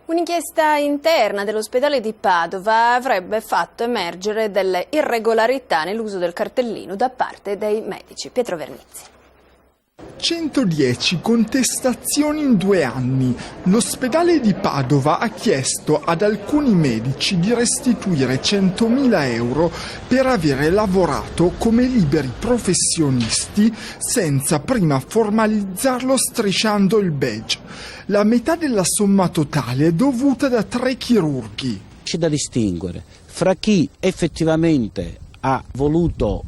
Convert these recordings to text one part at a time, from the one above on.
Un'inchiesta interna dell'ospedale di Padova avrebbe fatto emergere delle irregolarità nell'uso del cartellino da parte dei medici. Pietro Vernizzi. 110 contestazioni in 2 anni. L'ospedale di Padova ha chiesto ad alcuni medici di restituire 100.000 euro per avere lavorato come liberi professionisti senza prima formalizzarlo strisciando il badge. La metà della somma totale è dovuta da 3 chirurghi. C'è da distinguere fra chi effettivamente ha voluto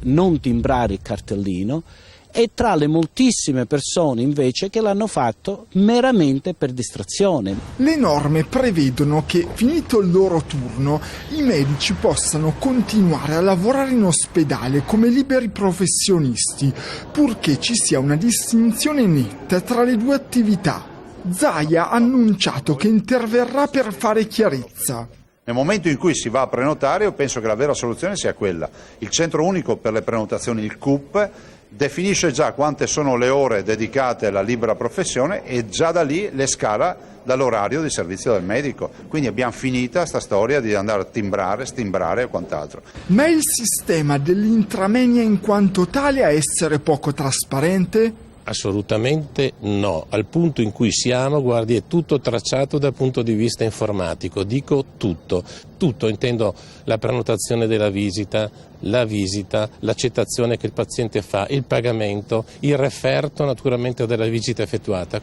non timbrare il cartellino e tra le moltissime persone invece che l'hanno fatto meramente per distrazione. Le norme prevedono che, finito il loro turno, i medici possano continuare a lavorare in ospedale come liberi professionisti, purché ci sia una distinzione netta tra le 2 attività. Zaia ha annunciato che interverrà per fare chiarezza. Nel momento in cui si va a prenotare, io penso che la vera soluzione sia quella. Il centro unico per le prenotazioni, il CUP, definisce già quante sono le ore dedicate alla libera professione e già da lì le scala dall'orario di servizio del medico. Quindi abbiamo finita sta storia di andare a timbrare, stimbrare e quant'altro. Ma è il sistema dell'intramenia in quanto tale a essere poco trasparente? Assolutamente no, al punto in cui siamo, guardi, è tutto tracciato dal punto di vista informatico, dico tutto, intendo la prenotazione della visita, l'accettazione che il paziente fa, il pagamento, il referto naturalmente della visita effettuata.